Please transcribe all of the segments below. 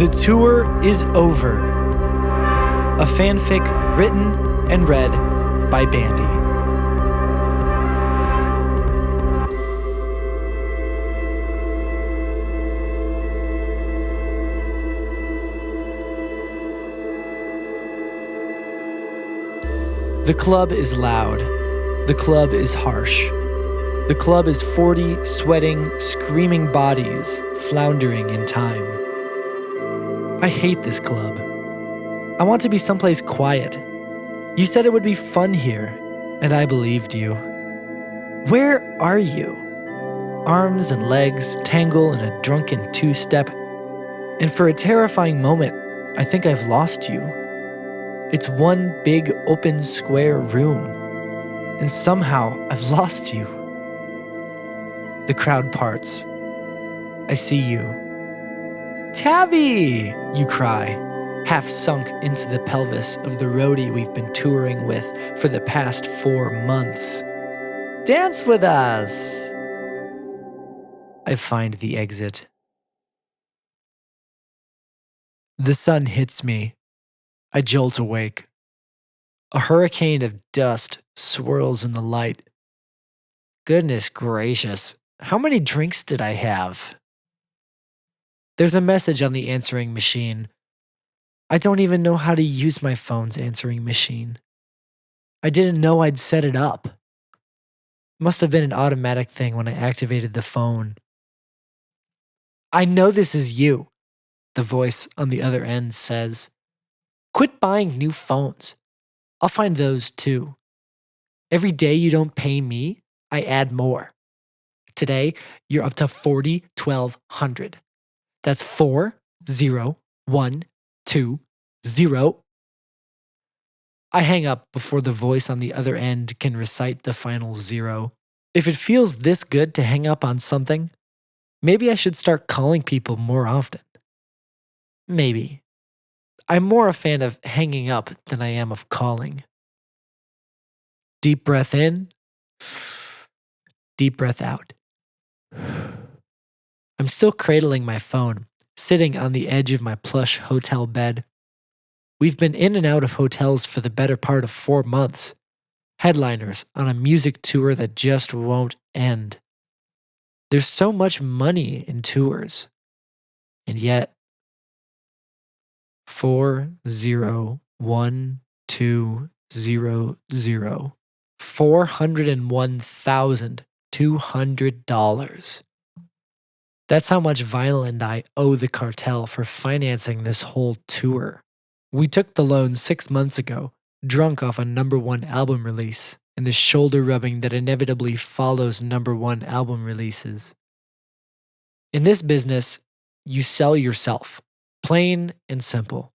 The tour is over. A fanfic written and read by Bandy. The club is loud. The club is harsh. The club is 40 sweating, screaming bodies floundering in time. I hate this club. I want to be someplace quiet. You said it would be fun here, and I believed you. Where are you? Arms and legs tangle in a drunken two-step, and for a terrifying moment, I think I've lost you. It's one big open square room, and somehow I've lost you. The crowd parts. I see you. Tabby! You cry, half sunk into the pelvis of the roadie we've been touring with for the past 4 months. Dance with us! I find the exit. The sun hits me. I jolt awake. A hurricane of dust swirls in the light. Goodness gracious, how many drinks did I have? There's a message on the answering machine. I don't even know how to use my phone's answering machine. I didn't know I'd set it up. Must have been an automatic thing when I activated the phone. I know this is you, the voice on the other end says. Quit buying new phones. I'll find those too. Every day you don't pay me, I add more. Today, you're up to 40,1200. That's 40120. I hang up before the voice on the other end can recite the final zero. If it feels this good to hang up on something, maybe I should start calling people more often. Maybe. I'm more a fan of hanging up than I am of calling. Deep breath in. Deep breath out. I'm still cradling my phone, sitting on the edge of my plush hotel bed. We've been in and out of hotels for the better part of 4 months. Headliners on a music tour that just won't end. There's so much money in tours. And yet, 40120. $401,200. That's how much Vinyl and I owe the cartel for financing this whole tour. We took the loan 6 months ago, drunk off a #1 album release and the shoulder rubbing that inevitably follows #1 album releases. In this business, you sell yourself, plain and simple.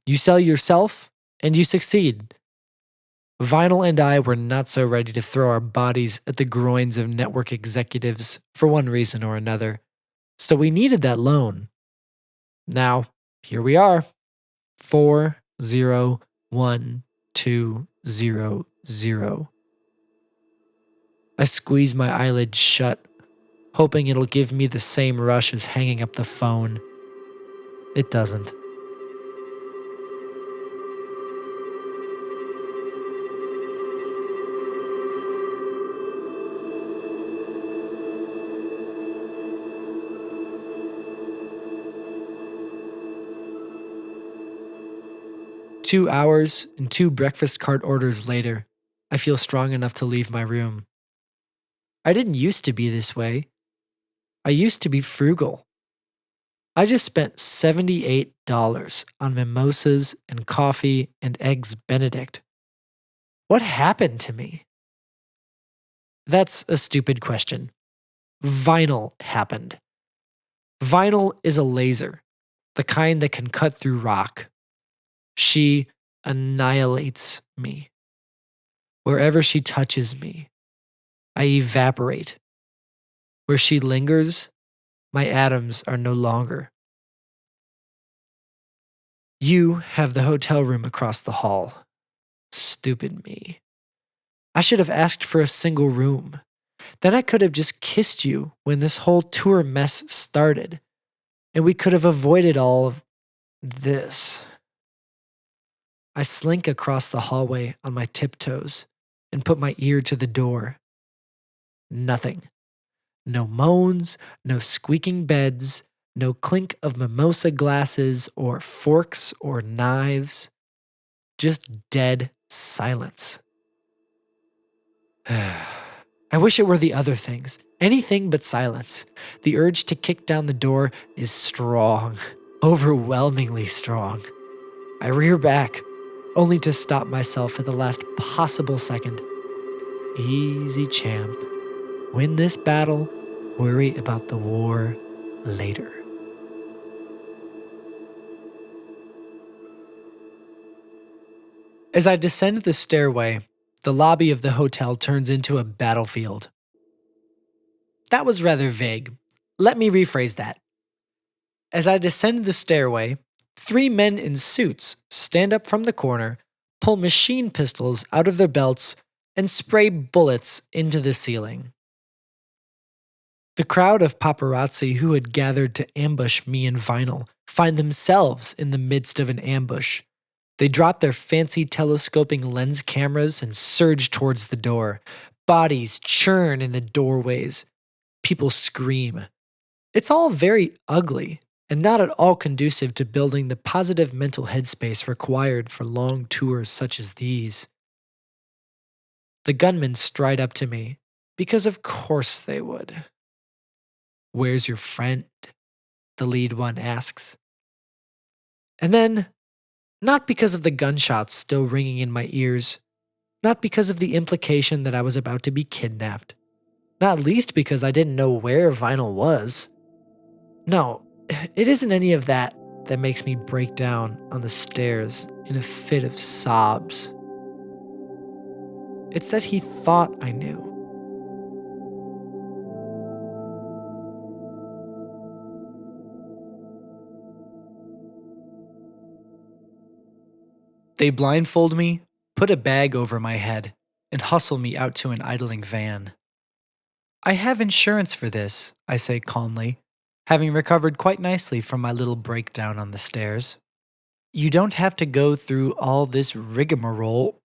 You sell yourself and you succeed. Vinyl and I were not so ready to throw our bodies at the groins of network executives for one reason or another. So we needed that loan. Now, here we are. 40120. I squeeze my eyelids shut, hoping it'll give me the same rush as hanging up the phone. It doesn't. Two hours and 2 breakfast cart orders later, I feel strong enough to leave my room. I didn't used to be this way. I used to be frugal. I just spent $78 on mimosas and coffee and eggs Benedict. What happened to me? That's a stupid question. Vinyl happened. Vinyl is a laser, the kind that can cut through rock. She annihilates me. Wherever she touches me, I evaporate. Where she lingers, my atoms are no longer. You have the hotel room across the hall. Stupid me. I should have asked for a single room. Then I could have just kissed you when this whole tour mess started, and we could have avoided all of This. I slink across the hallway on my tiptoes and put my ear to the door. Nothing. No moans, no squeaking beds, no clink of mimosa glasses or forks or knives. Just dead silence. I wish it were the other things. Anything but silence. The urge to kick down the door is strong, overwhelmingly strong. I rear back, only to stop myself at the last possible second. Easy, champ. Win this battle, worry about the war later. As I descend the stairway, the lobby of the hotel turns into a battlefield. That was rather vague. Let me rephrase that. As I descend the stairway, three men in suits stand up from the corner, pull machine pistols out of their belts, and spray bullets into the ceiling. The crowd of paparazzi who had gathered to ambush me and Vinyl find themselves in the midst of an ambush. They drop their fancy telescoping lens cameras and surge towards the door. Bodies churn in the doorways. People scream. It's all very ugly and not at all conducive to building the positive mental headspace required for long tours such as these. The gunmen stride up to me, because of course they would. "Where's your friend?" the lead one asks. And then, not because of the gunshots still ringing in my ears, not because of the implication that I was about to be kidnapped, not least because I didn't know where Vinyl was. No, it isn't any of that that makes me break down on the stairs in a fit of sobs. It's that he thought I knew. They blindfold me, put a bag over my head, and hustle me out to an idling van. "I have insurance for this," I say calmly, having recovered quite nicely from my little breakdown on the stairs. "You don't have to go through all this rigmarole."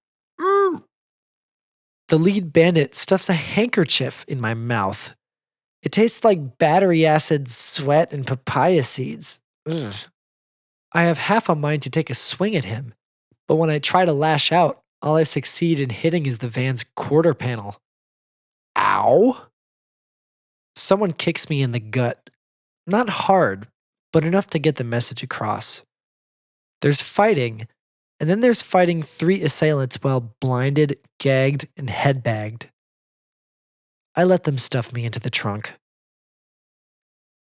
The lead bandit stuffs a handkerchief in my mouth. It tastes like battery acid, sweat, and papaya seeds. Ugh. I have half a mind to take a swing at him, but when I try to lash out, all I succeed in hitting is the van's quarter panel. Ow! Someone kicks me in the gut. Not hard, but enough to get the message across. There's fighting, and then there's fighting three assailants while blinded, gagged, and headbagged. I let them stuff me into the trunk.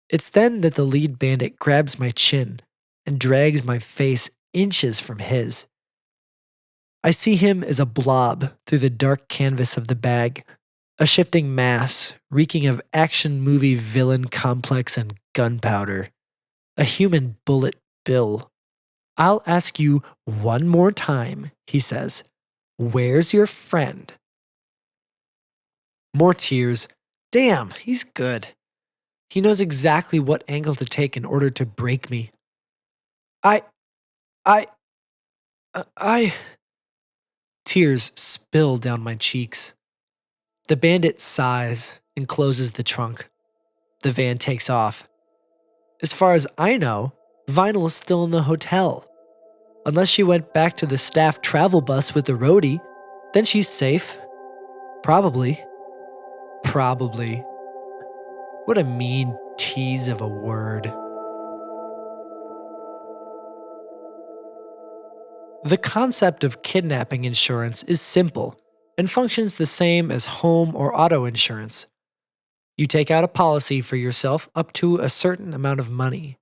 It's then that the lead bandit grabs my chin and drags my face inches from his. I see him as a blob through the dark canvas of the bag, a shifting mass reeking of action movie villain complex and gunpowder. A human bullet bill. "I'll ask you one more time," he says. "Where's your friend?" More tears. Damn, he's good. He knows exactly what angle to take in order to break me. I, I, I. Tears spill down my cheeks. The bandit sighs and closes the trunk. The van takes off. As far as I know, Vinyl is still in the hotel. Unless she went back to the staff travel bus with the roadie, then she's safe. Probably. Probably. What a mean tease of a word. The concept of kidnapping insurance is simple and functions the same as home or auto insurance. You take out a policy for yourself up to a certain amount of money.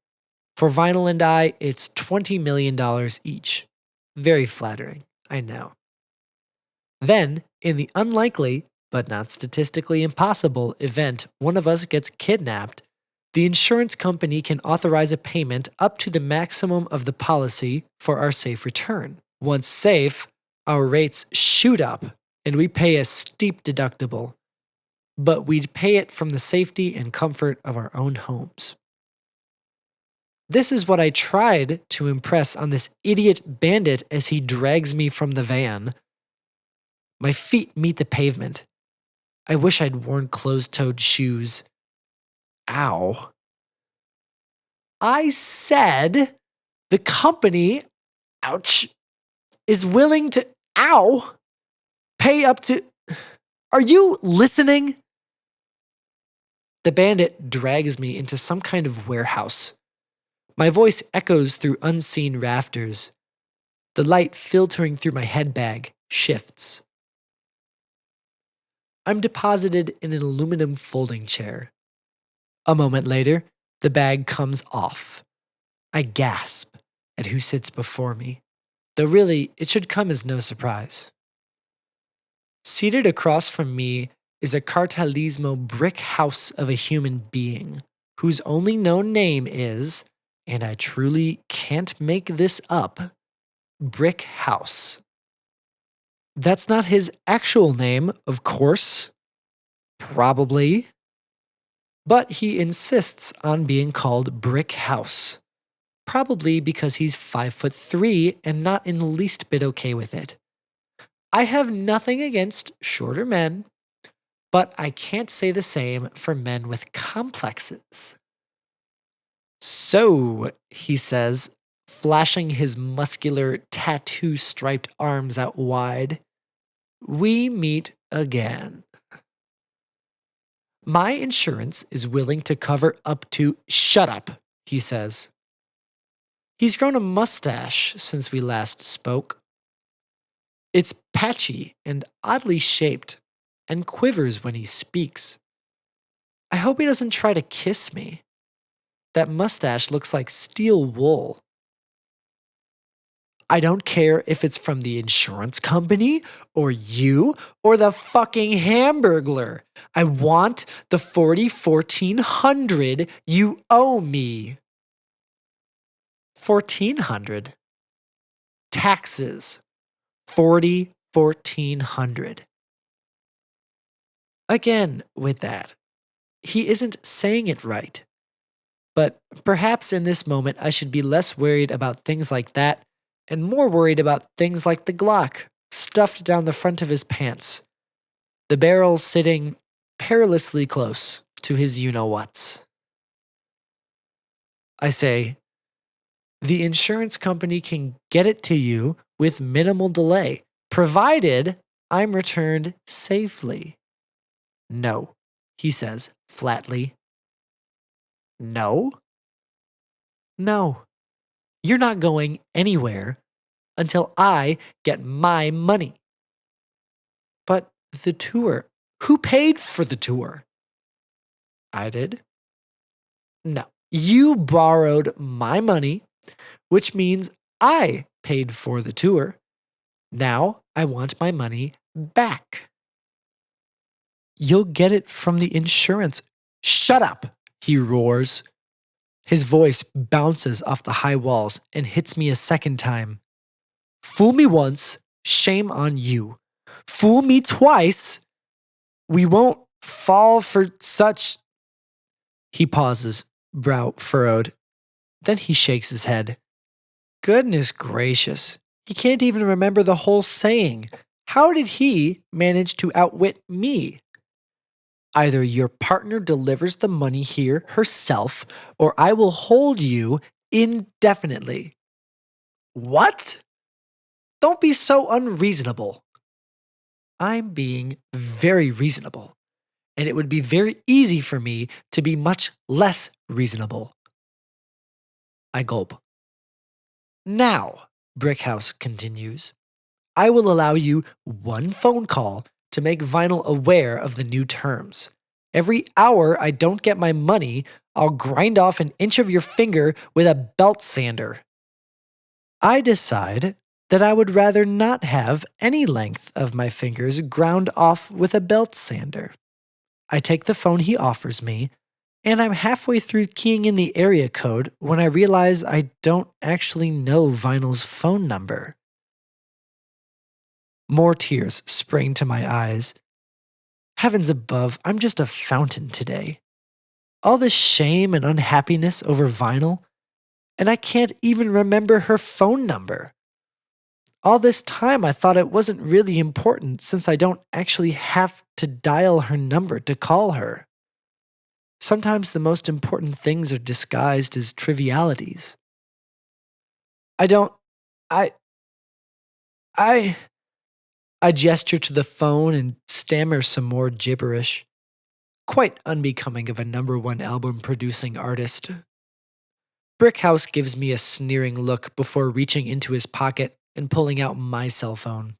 For Vinyl and I, it's $20 million each. Very flattering, I know. Then, in the unlikely, but not statistically impossible event one of us gets kidnapped, the insurance company can authorize a payment up to the maximum of the policy for our safe return. Once safe, our rates shoot up and we pay a steep deductible, but we'd pay it from the safety and comfort of our own homes. This is what I tried to impress on this idiot bandit as he drags me from the van. My feet meet the pavement. I wish I'd worn closed toed shoes. Ow. I said the company, ouch, is willing to, ow, pay up to. Are you listening? The bandit drags me into some kind of warehouse. My voice echoes through unseen rafters. The light filtering through my head bag shifts. I'm deposited in an aluminum folding chair. A moment later, the bag comes off. I gasp at who sits before me, though really, it should come as no surprise. Seated across from me is a cartelismo brick house of a human being, whose only known name is, and I truly can't make this up, Brick House. That's not his actual name, of course. Probably. But he insists on being called Brick House. Probably because he's 5'3" and not in the least bit okay with it. I have nothing against shorter men, but I can't say the same for men with complexes. So, he says, flashing his muscular, tattoo striped arms out wide, we meet again. My insurance is willing to cover up to, shut up, he says. He's grown a mustache since we last spoke. It's patchy and oddly shaped and quivers when he speaks. I hope he doesn't try to kiss me. That mustache looks like steel wool. I don't care if it's from the insurance company or you or the fucking Hamburglar. I want the $1400 you owe me. 1400. Taxes. 1400. Again, with that, he isn't saying it right. But perhaps in this moment, I should be less worried about things like that and more worried about things like the Glock stuffed down the front of his pants, the barrel sitting perilously close to his you-know-whats. I say, the insurance company can get it to you with minimal delay, provided I'm returned safely. No, he says flatly. No? No. You're not going anywhere until I get my money. But the tour, who paid for the tour? I did. No, you borrowed my money, which means I paid for the tour. Now I want my money back. You'll get it from the insurance. Shut up, he roars. His voice bounces off the high walls and hits me a second time. Fool me once, shame on you. Fool me twice, we won't fall for such. He pauses, brow furrowed. Then he shakes his head. Goodness gracious, he can't even remember the whole saying. How did he manage to outwit me? Either your partner delivers the money here herself, or I will hold you indefinitely. What? Don't be so unreasonable. I'm being very reasonable, and it would be very easy for me to be much less reasonable. I gulp. Now, Brickhouse continues, I will allow you one phone call to make Vinyl aware of the new terms. Every hour I don't get my money, I'll grind off an inch of your finger with a belt sander. I decide that I would rather not have any length of my fingers ground off with a belt sander. I take the phone he offers me, and I'm halfway through keying in the area code when I realize I don't actually know Vinyl's phone number. More tears spring to my eyes. Heavens above, I'm just a fountain today. All this shame and unhappiness over Vinyl, and I can't even remember her phone number. All this time, I thought it wasn't really important since I don't actually have to dial her number to call her. Sometimes the most important things are disguised as trivialities. I don't. I. I. I gesture to the phone and stammer some more gibberish. Quite unbecoming of a #1 album producing artist. Brickhouse gives me a sneering look before reaching into his pocket and pulling out my cell phone.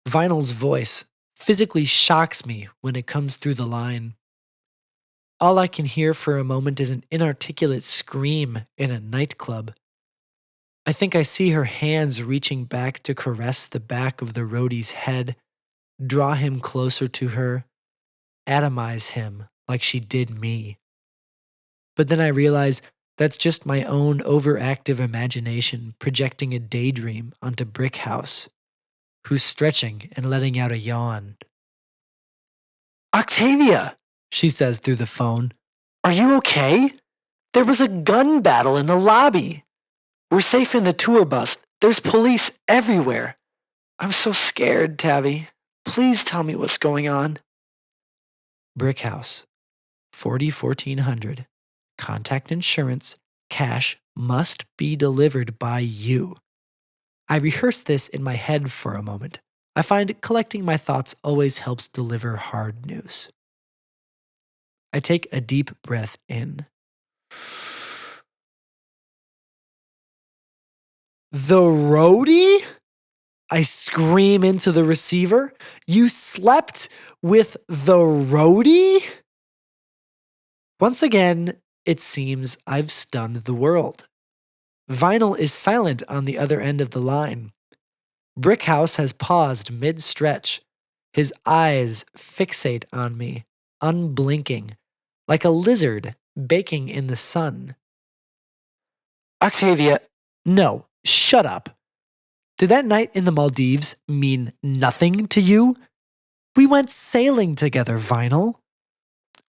Vinyl's voice physically shocks me when it comes through the line. All I can hear for a moment is an inarticulate scream in a nightclub. I think I see her hands reaching back to caress the back of the roadie's head, draw him closer to her, atomize him like she did me. But then I realize that's just my own overactive imagination projecting a daydream onto Brickhouse, who's stretching and letting out a yawn. Octavia, She says through the phone. are you okay? There was a gun battle in the lobby. We're safe in the tour bus. There's police everywhere. I'm so scared, Tabby. Please tell me what's going on. Brickhouse, 40-1400. Contact insurance. Cash must be delivered by you. I rehearse this in my head for a moment. I find collecting my thoughts always helps deliver hard news. I take a deep breath in. The roadie? I scream into the receiver. You slept with the roadie? Once again, it seems I've stunned the world. Vinyl is silent on the other end of the line. Brickhouse has paused mid-stretch. His eyes fixate on me, unblinking, like a lizard baking in the sun. Octavia, No, shut up. Did that night in the Maldives mean nothing to you? We went sailing together, Vinyl.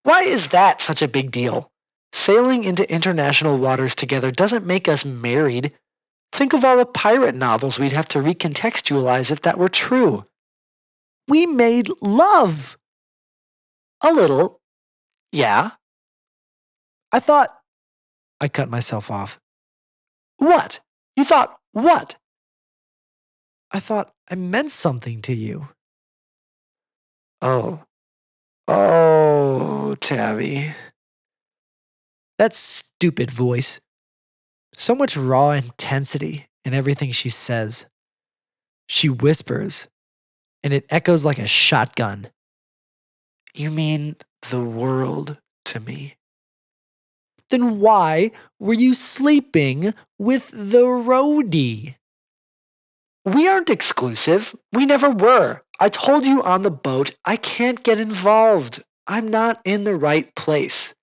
why is that such a big deal? Sailing into international waters together doesn't make us married. Think of all the pirate novels we'd have to recontextualize if that were true. We made love. A little. Yeah. I thought. I cut myself off. What? You thought what? I thought I meant something to you. Oh. Oh, Tabby. That stupid voice. So much raw intensity in everything she says. She whispers, and it echoes like a shotgun. You mean the world to me. Then why were you sleeping with the roadie? We aren't exclusive. We never were. I told you on the boat I can't get involved. I'm not in the right place.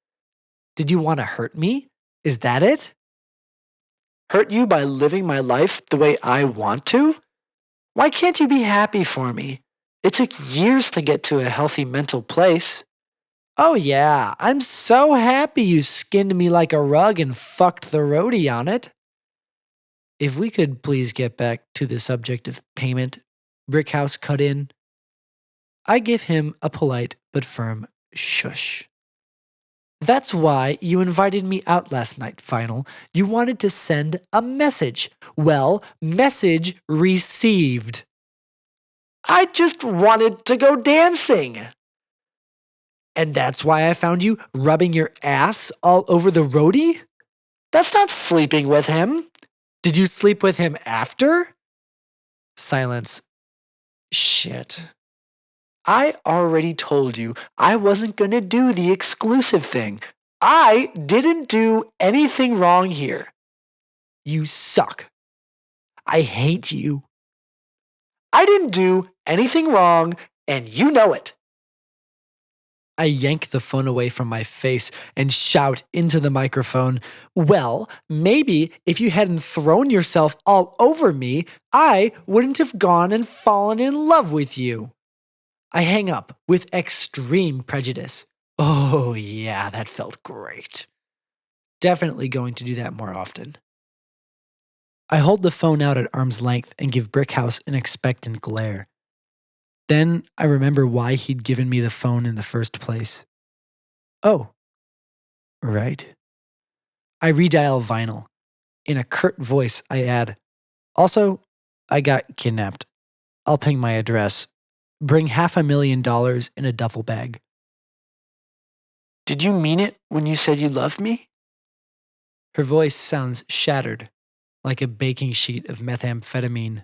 Did you want to hurt me? Is that it? Hurt you by living my life the way I want to? Why can't you be happy for me? It took years to get to a healthy mental place. Oh yeah, I'm so happy you skinned me like a rug and fucked the roadie on it. If we could please get back to the subject of payment, Brickhouse cut in. I give him a polite but firm shush. That's why you invited me out last night, Final. You wanted to send a message. Well, message received. I just wanted to go dancing. And that's why I found you rubbing your ass all over the roadie? That's not sleeping with him. Did you sleep with him after? Silence. Shit. I already told you I wasn't going to do the exclusive thing. I didn't do anything wrong here. You suck. I hate you. I didn't do anything wrong, and you know it. I yank the phone away from my face and shout into the microphone, well, maybe if you hadn't thrown yourself all over me, I wouldn't have gone and fallen in love with you. I hang up with extreme prejudice. Oh, yeah, that felt great. Definitely going to do that more often. I hold the phone out at arm's length and give Brickhouse an expectant glare. Then I remember why he'd given me the phone in the first place. Oh, right. I redial Vinyl. In a curt voice, I add, also, I got kidnapped. I'll ping my address. Bring $500,000 in a duffel bag. Did you mean it when you said you loved me? Her voice sounds shattered, like a baking sheet of methamphetamine.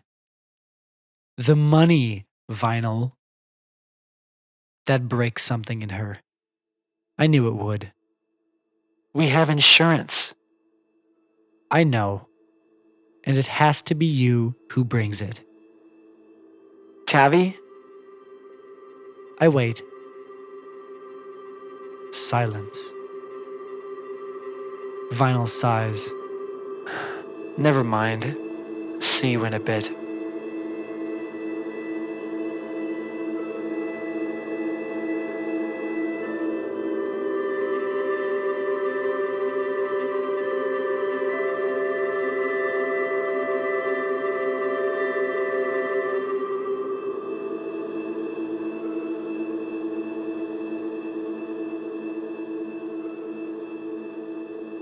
The money, Vinyl. That breaks something in her. I knew it would. We have insurance. I know. And it has to be you who brings it. Tavi? I wait. Silence. Vinyl sighs. Never mind. See you in a bit.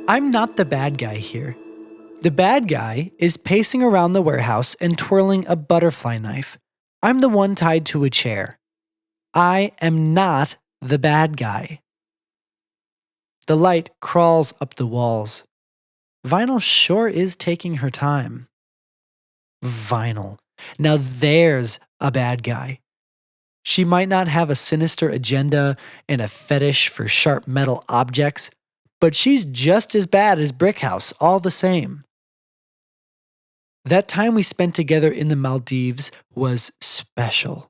I'm not the bad guy here. The bad guy is pacing around the warehouse and twirling a butterfly knife. I'm the one tied to a chair. I am not the bad guy. The light crawls up the walls. Vinyl sure is taking her time. Vinyl. Now there's a bad guy. She might not have a sinister agenda and a fetish for sharp metal objects, but she's just as bad as Brickhouse, all the same. That time we spent together in the Maldives was special.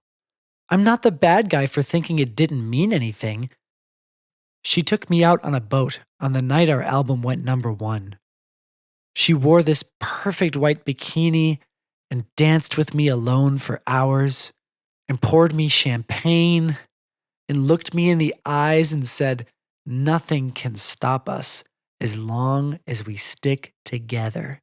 I'm not the bad guy for thinking it didn't mean anything. She took me out on a boat on the night our album went #1. She wore this perfect white bikini and danced with me alone for hours and poured me champagne and looked me in the eyes and said, "Nothing can stop us as long as we stick together."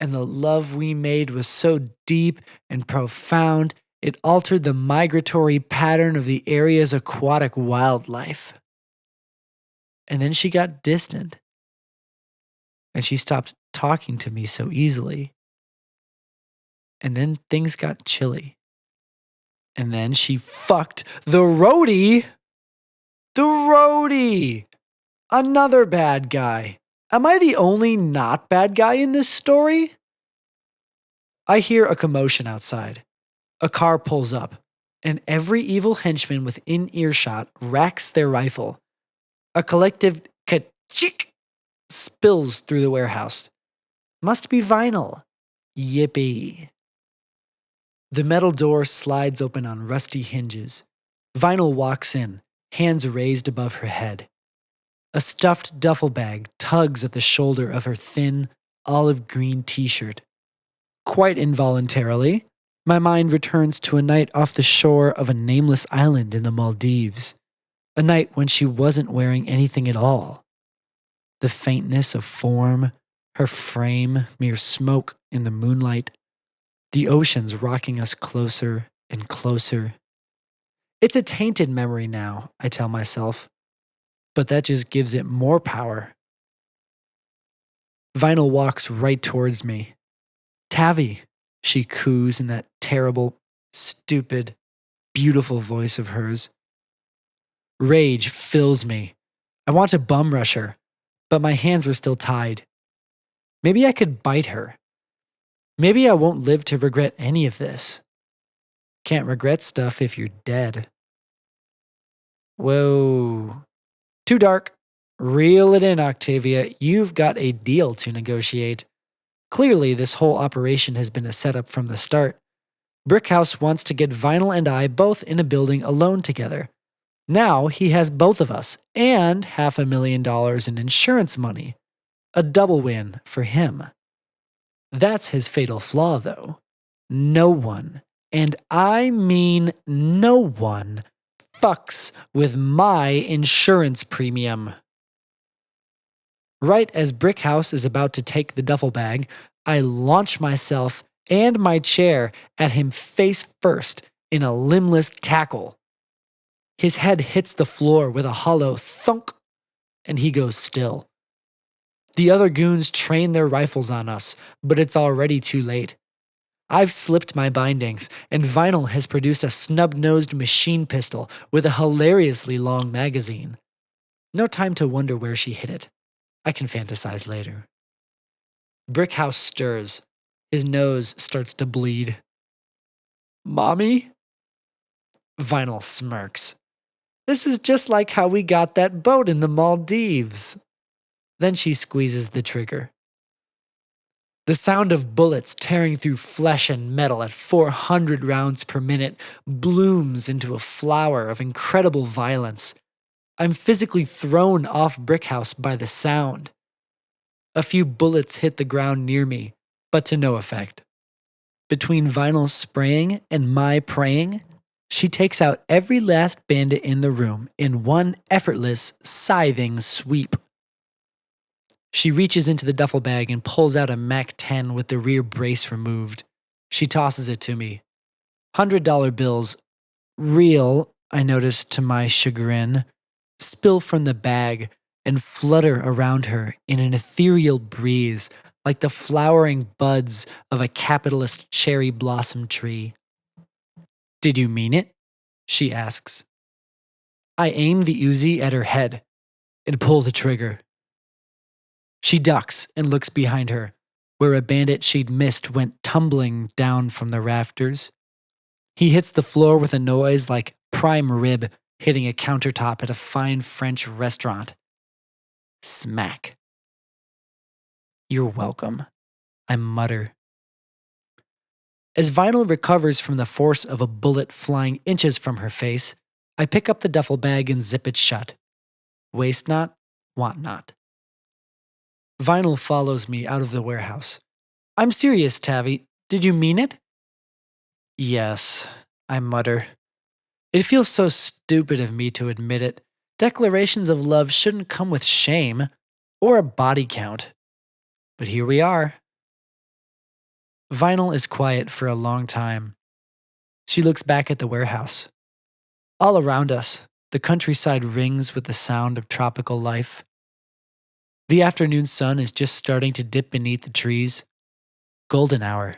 And the love we made was so deep and profound, it altered the migratory pattern of the area's aquatic wildlife. And then she got distant. And she stopped talking to me so easily. And then things got chilly. And then she fucked the roadie. The roadie! Another bad guy. Am I the only not bad guy in this story? I hear a commotion outside. A car pulls up, and every evil henchman within earshot racks their rifle. A collective ka-chick spills through the warehouse. Must be Vinyl. Yippee. The metal door slides open on rusty hinges. Vinyl walks in, hands raised above her head. A stuffed duffel bag tugs at the shoulder of her thin, olive green t-shirt. Quite involuntarily, my mind returns to a night off the shore of a nameless island in the Maldives. A night when she wasn't wearing anything at all. The faintness of form, her frame mere smoke in the moonlight, the oceans rocking us closer and closer. It's a tainted memory now, I tell myself, but that just gives it more power. Vinyl walks right towards me. "Tavi," she coos in that terrible, stupid, beautiful voice of hers. Rage fills me. I want to bum rush her, but my hands were still tied. Maybe I could bite her. Maybe I won't live to regret any of this. Can't regret stuff if you're dead. Whoa. Too dark. Reel it in, Octavia. You've got a deal to negotiate. Clearly, this whole operation has been a setup from the start. Brickhouse wants to get Vinyl and I both in a building alone together. Now he has both of us and $500,000 in insurance money. A double win for him. That's his fatal flaw, though. No one, and I mean no one, fucks with my insurance premium. Right as Brickhouse is about to take the duffel bag, I launch myself and my chair at him face first in a limbless tackle. His head hits the floor with a hollow thunk, and he goes still. The other goons train their rifles on us, but it's already too late. I've slipped my bindings, and Vinyl has produced a snub-nosed machine pistol with a hilariously long magazine. No time to wonder where she hid it. I can fantasize later. Brickhouse stirs. His nose starts to bleed. Mommy? Vinyl smirks. This is just like how we got that boat in the Maldives. Then she squeezes the trigger. The sound of bullets tearing through flesh and metal at 400 rounds per minute blooms into a flower of incredible violence. I'm physically thrown off Brickhouse by the sound. A few bullets hit the ground near me, but to no effect. Between Vinyl's spraying and my praying, she takes out every last bandit in the room in one effortless, scything sweep. She reaches into the duffel bag and pulls out a Mac 10 with the rear brace removed. She tosses it to me. $100 bills, real, I notice to my chagrin, spill from the bag and flutter around her in an ethereal breeze like the flowering buds of a capitalist cherry blossom tree. Did you mean it? She asks. I aim the Uzi at her head and pull the trigger. She ducks and looks behind her, where a bandit she'd missed went tumbling down from the rafters. He hits the floor with a noise like prime rib hitting a countertop at a fine French restaurant. Smack. You're welcome, I mutter. As Vinyl recovers from the force of a bullet flying inches from her face, I pick up the duffel bag and zip it shut. Waste not, want not. Vinyl follows me out of the warehouse. I'm serious, Tavi. Did you mean it? Yes, I mutter. It feels so stupid of me to admit it. Declarations of love shouldn't come with shame or a body count. But here we are. Vinyl is quiet for a long time. She looks back at the warehouse. All around us, the countryside rings with the sound of tropical life. The afternoon sun is just starting to dip beneath the trees. Golden hour.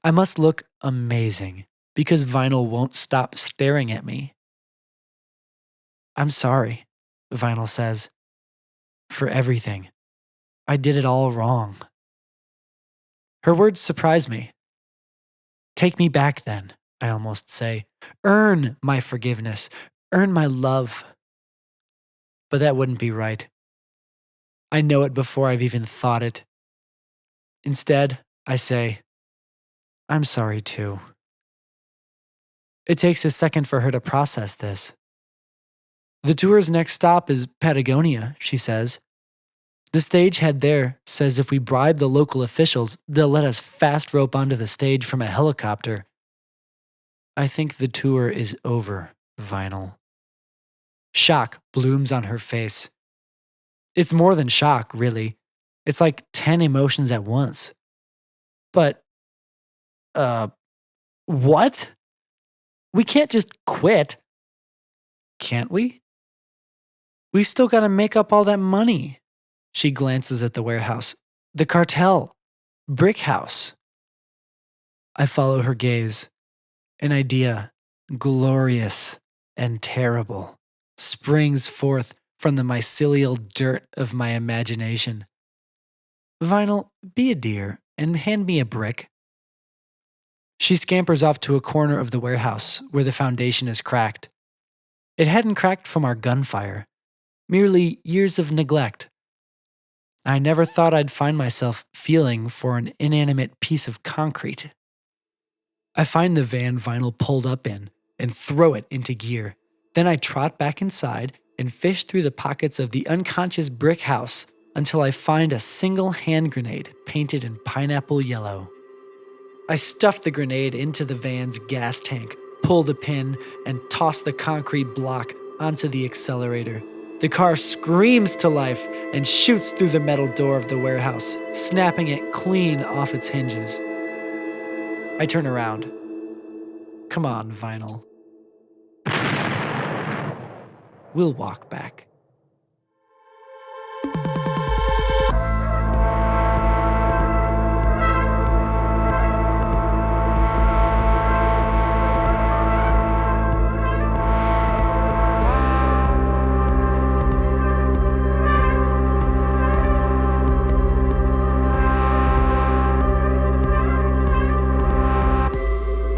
I must look amazing because Vinyl won't stop staring at me. I'm sorry, Vinyl says, for everything. I did it all wrong. Her words surprise me. Take me back then, I almost say. Earn my forgiveness. Earn my love. But that wouldn't be right. I know it before I've even thought it. Instead, I say, I'm sorry too. It takes a second for her to process this. The tour's next stop is Patagonia, she says. The stagehead there says if we bribe the local officials, they'll let us fast rope onto the stage from a helicopter. I think the tour is over, Vinyl. Shock blooms on her face. It's more than shock, really. It's like 10 emotions at once. But, what? We can't just quit. Can't we? We've still got to make up all that money. She glances at the warehouse. The cartel. Brickhouse. I follow her gaze. An idea, glorious and terrible, springs forth from the mycelial dirt of my imagination. Vinyl, be a dear and hand me a brick. She scampers off to a corner of the warehouse where the foundation is cracked. It hadn't cracked from our gunfire, merely years of neglect. I never thought I'd find myself feeling for an inanimate piece of concrete. I find the van Vinyl pulled up in and throw it into gear. Then I trot back inside and fish through the pockets of the unconscious brick house until I find a single hand grenade painted in pineapple yellow. I stuff the grenade into the van's gas tank, pull the pin, and toss the concrete block onto the accelerator. The car screams to life and shoots through the metal door of the warehouse, snapping it clean off its hinges. I turn around. Come on, Vinyl. We'll walk back.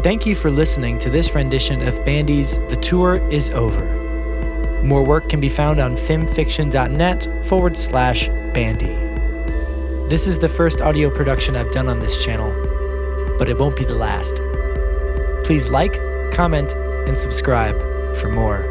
Thank you for listening to this rendition of Bandy's The Tour Is Over. More work can be found on femfiction.net/Bandy. This is the first audio production I've done on this channel, but it won't be the last. Please like, comment, and subscribe for more.